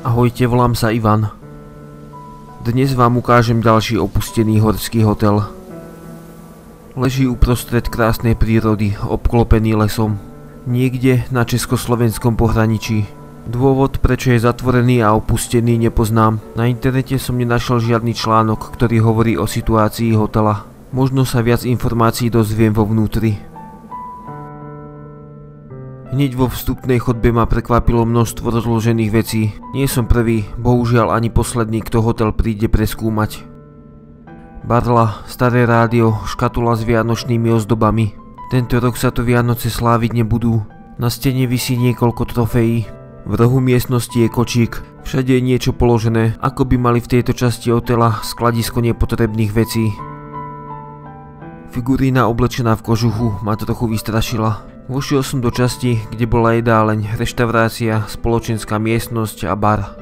Ahojte, volám sa Ivan. Dnes vám ukážem ďalší opustený horský hotel. Leží uprostred krásnej prírody, obklopený lesom. Niekde na československom pohraničí. Dôvod, prečo je zatvorený a opustený, nepoznám. Na internete som nenašiel žiadny článok, ktorý hovorí o situácii hotela. Možno sa viac informácií dozviem vo vnútri. Hneď vo vstupnej chodbe ma prekvapilo množstvo rozložených vecí. Nie som prvý, bohužiaľ ani posledný, kto hotel príde preskúmať. Barla, staré rádio, škatula s vianočnými ozdobami. Tento rok sa tu Vianoce sláviť nebudú. Na stene visí niekoľko trofejí. V rohu miestnosti je kočík. Všade je niečo položené, ako by mali v tejto časti hotela skladisko nepotrebných vecí. Figurína oblečená v kožuchu ma trochu vystrašila. Vošiel som do časti, kde bola jedáleň, reštaurácia, spoločenská miestnosť a bar.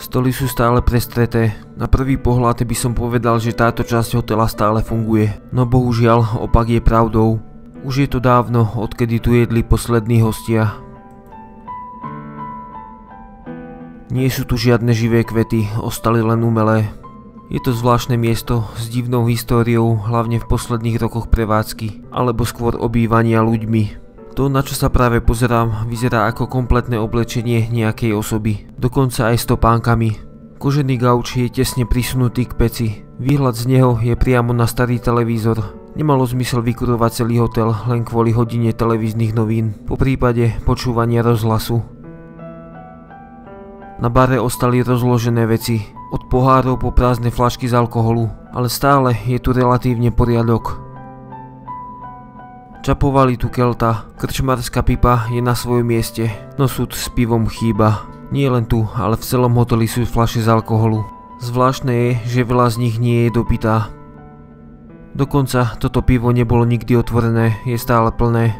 Stoly sú stále prestreté. Na prvý pohľad by som povedal, že táto časť hotela stále funguje. No bohužiaľ, opak je pravdou. Už je to dávno, odkedy tu jedli poslední hostia. Nie sú tu žiadne živé kvety, ostali len umelé. Je to zvláštne miesto s divnou históriou, hlavne v posledných rokoch prevádzky, alebo skôr obývania ľuďmi. To, na čo sa práve pozerám, vyzerá ako kompletné oblečenie nejakej osoby, dokonca aj s topánkami. Kožený gauč je tesne prisunutý k peci. Výhľad z neho je priamo na starý televízor. Nemalo zmysel vykurovať celý hotel len kvôli hodine televíznych novín, po prípade počúvania rozhlasu. Na bare ostali rozložené veci, od pohárov po prázdne fľašky z alkoholu, ale stále je tu relatívne poriadok. Čapovali tu kelta, krčmárska pipa je na svojom mieste, no súd s pivom chýba. Nie len tu, ale v celom hoteli sú fľaše z alkoholu. Zvláštne je, že veľa z nich nie je dopitá. Dokonca toto pivo nebolo nikdy otvorené, je stále plné.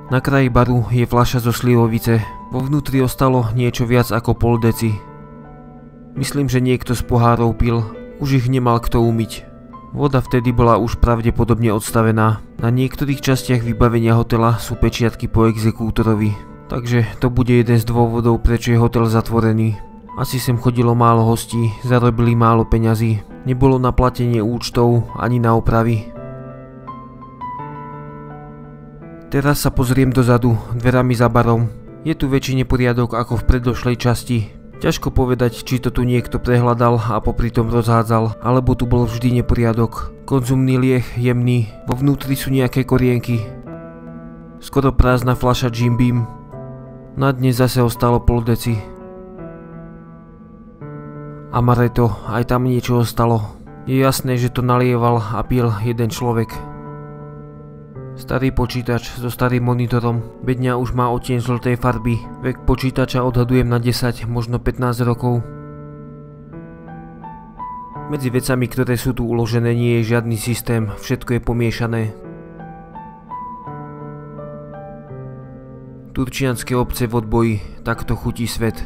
Na kraji baru je fľaša zo slivovice, vo vnútri ostalo niečo viac ako pol deci. Myslím, že niekto z pohárov pil, už ich nemal kto umyť. Voda vtedy bola už pravdepodobne odstavená. Na niektorých častiach vybavenia hotela sú pečiatky po exekútorovi. Takže to bude jeden z dôvodov, prečo je hotel zatvorený. Asi sem chodilo málo hostí, zarobili málo peňazí. Nebolo na platenie účtov ani na opravy. Teraz sa pozriem dozadu, dverami za barom. Je tu väčší neporiadok ako v predošlej časti. Ťažko povedať, či to tu niekto prehľadal a popri tom rozhádzal, alebo tu bol vždy neporiadok. Konzumný lieh, jemný, vo vnútri sú nejaké korienky. Skoro prázdna fľaša Jim Beam. Na dne zase ostalo pol deci. Amaretto, aj tam niečo ostalo. Je jasné, že to nalieval a pil jeden človek. Starý počítač so starým monitorom. Bedňa už má odtieň žltej farby. Vek počítača odhadujem na 10, možno 15 rokov. Medzi vecami, ktoré sú tu uložené, nie je žiadny systém, všetko je pomiešané. Turčianske obce v odboji, takto chutí svet.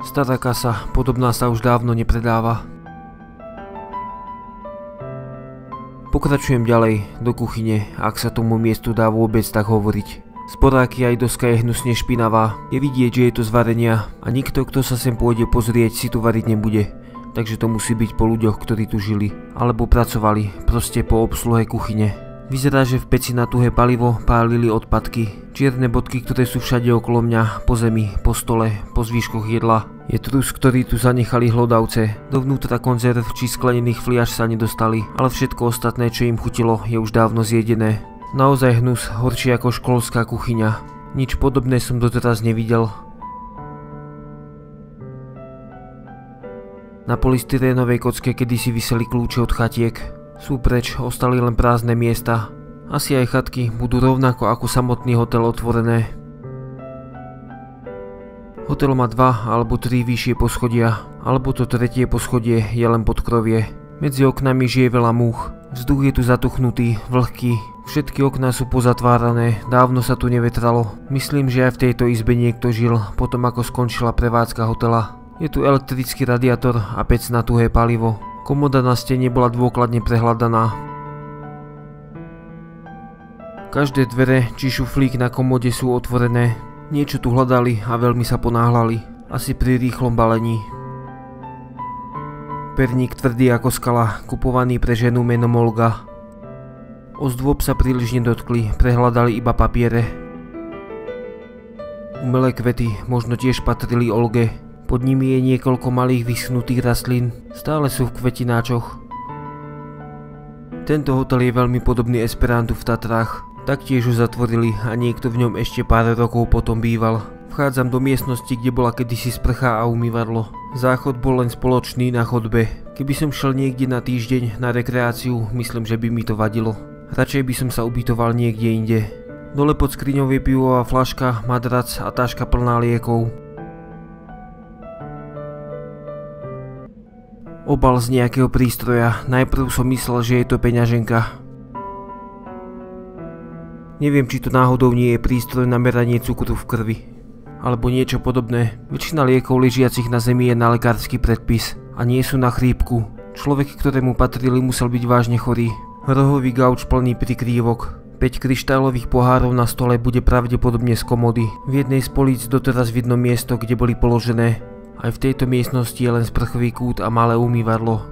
Stará kasa, podobná sa už dávno nepredáva. Pokračujem ďalej, do kuchyne, ak sa tomu miestu dá vôbec tak hovoriť. Sporáky aj doska je hnusne špinavá, je vidieť, že je to z varenia a nikto, kto sa sem pôjde pozrieť, si tu variť nebude. Takže to musí byť po ľuďoch, ktorí tu žili, alebo pracovali, proste po obsluhe kuchyne. Vyzerá, že v peci na tuhé palivo pálili odpadky. Čierne bodky, ktoré sú všade okolo mňa, po zemi, po stole, po zvýškoch jedla. Je trus, ktorý tu zanechali hlodavce. Dovnútra konzerv či sklenených fliaž sa nedostali, ale všetko ostatné, čo im chutilo, je už dávno zjedené. Naozaj hnus, horšie ako školská kuchyňa. Nič podobné som doteraz nevidel. Na polystyrénovej kocke kedysi viseli kľúče od chatiek. Sú preč, ostali len prázdne miesta. Asi aj chatky budú rovnako ako samotný hotel otvorené. Hotel má 2 alebo 3 vyššie poschodia, alebo to tretie poschodie je len podkrovie. Medzi oknami žije veľa múch. Vzduch je tu zatuchnutý, vlhký. Všetky okná sú pozatvárané, dávno sa tu nevetralo. Myslím, že aj v tejto izbe niekto žil, potom ako skončila prevádzka hotela. Je tu elektrický radiátor a pec na tuhé palivo. Komoda na stene bola dôkladne prehľadaná. Každé dvere či šuflík na komode sú otvorené. Niečo tu hľadali a veľmi sa ponáhľali. Asi pri rýchlom balení. Perník tvrdý ako skala, kupovaný pre ženu menom Olga. Ozdôb sa príliš nedotkli, prehľadali iba papiere. Umelé kvety možno tiež patrili Olge. Pod nimi je niekoľko malých vyschnutých rastlín, stále sú v kvetináčoch. Tento hotel je veľmi podobný Esperantu v Tatrách. Taktiež ho zatvorili a niekto v ňom ešte pár rokov potom býval. Vchádzam do miestnosti, kde bola kedysi sprcha a umývadlo. Záchod bol len spoločný na chodbe. Keby som šel niekde na týždeň na rekreáciu, myslím, že by mi to vadilo. Radšej by som sa ubytoval niekde inde. Dole pod skriňou je pivová fľaška, madrac a taška plná liekov. Obal z nejakého prístroja. Najprv som myslel, že je to peňaženka. Neviem, či to náhodou nie je prístroj na meranie cukru v krvi. Alebo niečo podobné. Väčšina liekov ležiacich na zemi je na lekársky predpis. A nie sú na chrípku. Človek, ktorému patrili, musel byť vážne chorý. Rohový gauč plný prikrývok. 5 kryštálových pohárov na stole bude pravdepodobne z komody. V jednej z políc doteraz vidno miesto, kde boli položené. Aj v tejto miestnosti je len sprchový kút a malé umývadlo.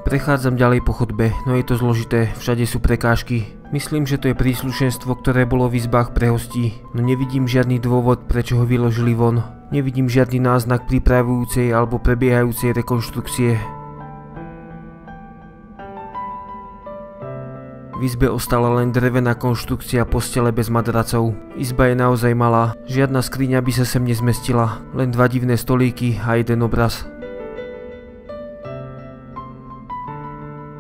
Prechádzam ďalej po chodbe, no je to zložité, všade sú prekážky. Myslím, že to je príslušenstvo, ktoré bolo v izbách pre hostí, no nevidím žiadny dôvod, prečo ho vyložili von. Nevidím žiadny náznak pripravujúcej alebo prebiehajúcej rekonštrukcie. V izbe ostala len drevená konštrukcia postele bez madracov. Izba je naozaj malá, žiadna skriňa by sa sem nezmestila, len 2 divné stolíky a jeden obraz.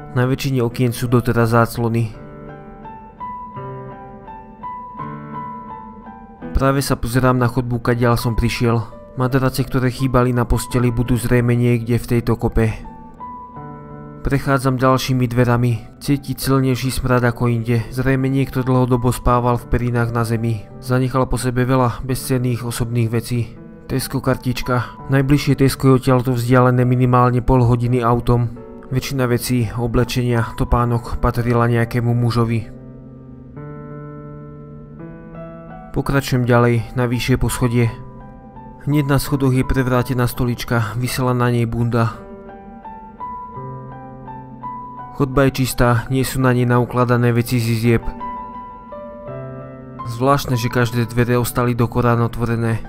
Na väčšine okien sú doteraz záclony. Práve sa pozerám na chodbu, kadiaľ som prišiel. Madrace, ktoré chýbali na posteli, budú zrejme niekde v tejto kope. Prechádzam ďalšími dverami. Cítiť silnejší smrad ako inde. Zrejme niekto dlhodobo spával v perínach na zemi. Zanechal po sebe veľa bezcenných osobných vecí. Tesco kartička. Najbližšie Tesco je odtiaľto vzdialené minimálne pol hodiny autom. Väčšina vecí, oblečenia, topánok patrila nejakému mužovi. Pokračujem ďalej, na vyššie poschodie. Hneď na schodoch je prevrátená stolička, visela na nej bunda. Chodba je čistá, nie sú na nej naukladané veci z izieb. Zvláštne, že každé dvere ostali do Korán otvorené.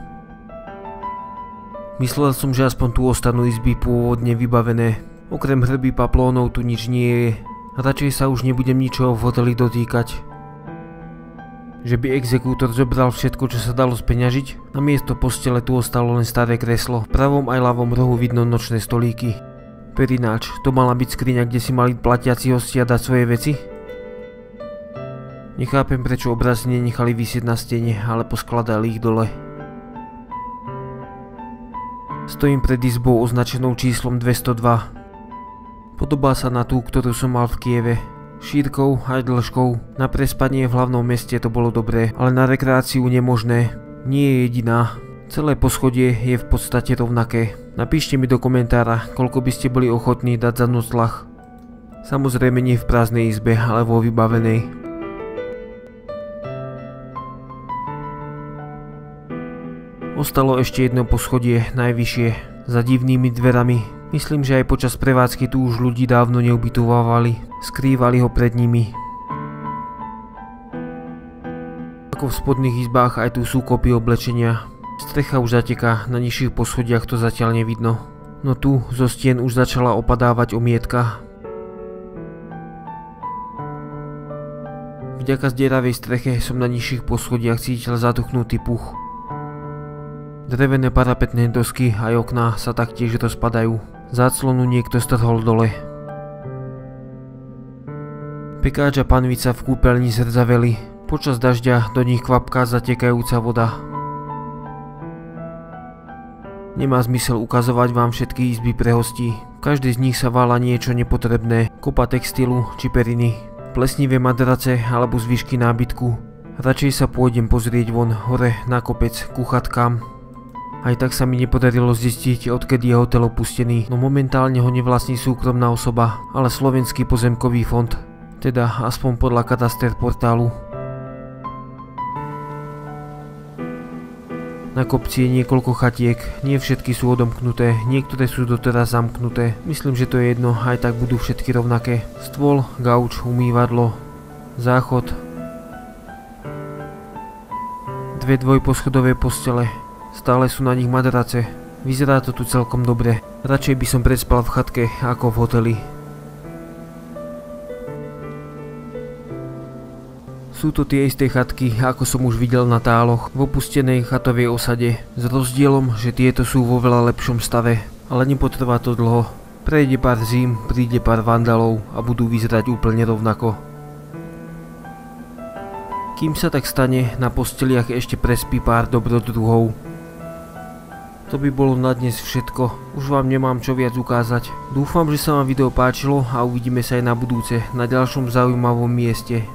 Myslel som, že aspoň tu ostanú izby pôvodne vybavené. Okrem hrby paplónov tu nič nie je. Radšej sa už nebudem ničoho v hoteli dotýkať. Že by exekútor zobral všetko, čo sa dalo speňažiť? Na miesto postele tu ostalo len staré kreslo. V pravom aj ľavom rohu vidno nočné stolíky. Perináč, to mala byť skriňa, kde si mali platiaci hostia dať svoje veci? Nechápem, prečo obrazy nenechali visieť na stene, ale poskladali ich dole. Stojím pred izbou označenou číslom 202. Podobá sa na tú, ktorú som mal v Kieve. Šírkou aj dĺžkou. Na prespanie v hlavnom meste to bolo dobré, ale na rekreáciu nemožné. Nie je jediná. Celé poschodie je v podstate rovnaké. Napíšte mi do komentára, koľko by ste boli ochotní dať za nocľah. Samozrejme nie v prázdnej izbe, ale vo vybavenej. Ostalo ešte jedno poschodie, najvyššie, za divnými dverami. Myslím, že aj počas prevádzky tu už ľudí dávno neubytovávali, skrývali ho pred nimi. Ako v spodných izbách aj tu sú kopy oblečenia. Strecha už zateká, na nižších poschodiach to zatiaľ nevidno. No tu zo stien už začala opadávať omietka. Vďaka zdieravej streche som na nižších poschodiach cítil zaduchnutý puch. Drevené parapetné dosky aj okná sa taktiež rozpadajú. Záclonu niekto strhol dole. Pekáč a panvica v kúpeľni zrdzaveli. Počas dažďa do nich kvapká zatekajúca voda. Nemá zmysel ukazovať vám všetky izby pre hostí. V každej z nich sa vála niečo nepotrebné. Kopa textilu či periny. Plesnivé madrace alebo zvyšky nábytku. Radšej sa pôjdem pozrieť von hore na kopec ku chatkám. Aj tak sa mi nepodarilo zistiť, odkedy je hotel opustený, no momentálne ho nevlastní súkromná osoba, ale Slovenský pozemkový fond. Teda aspoň podľa kataster portálu. Na kopci je niekoľko chatiek, nie všetky sú odomknuté, niektoré sú doteraz zamknuté. Myslím, že to je jedno, aj tak budú všetky rovnaké. Stôl, gauč, umývadlo, záchod. 2 dvojposchodové postele, stále sú na nich madrace. Vyzerá to tu celkom dobre. Radšej by som prespal v chatke ako v hoteli. Sú to tie isté chatky, ako som už videl na táloch, v opustenej chatovej osade, s rozdielom, že tieto sú vo veľa lepšom stave, ale nepotrvá to dlho. Prejde pár zím, príde pár vandalov a budú vyzerať úplne rovnako. Kým sa tak stane, na posteliach ešte prespí pár dobrodruhov. To by bolo na dnes všetko, už vám nemám čo viac ukázať. Dúfam, že sa vám video páčilo a uvidíme sa aj na budúce, na ďalšom zaujímavom mieste.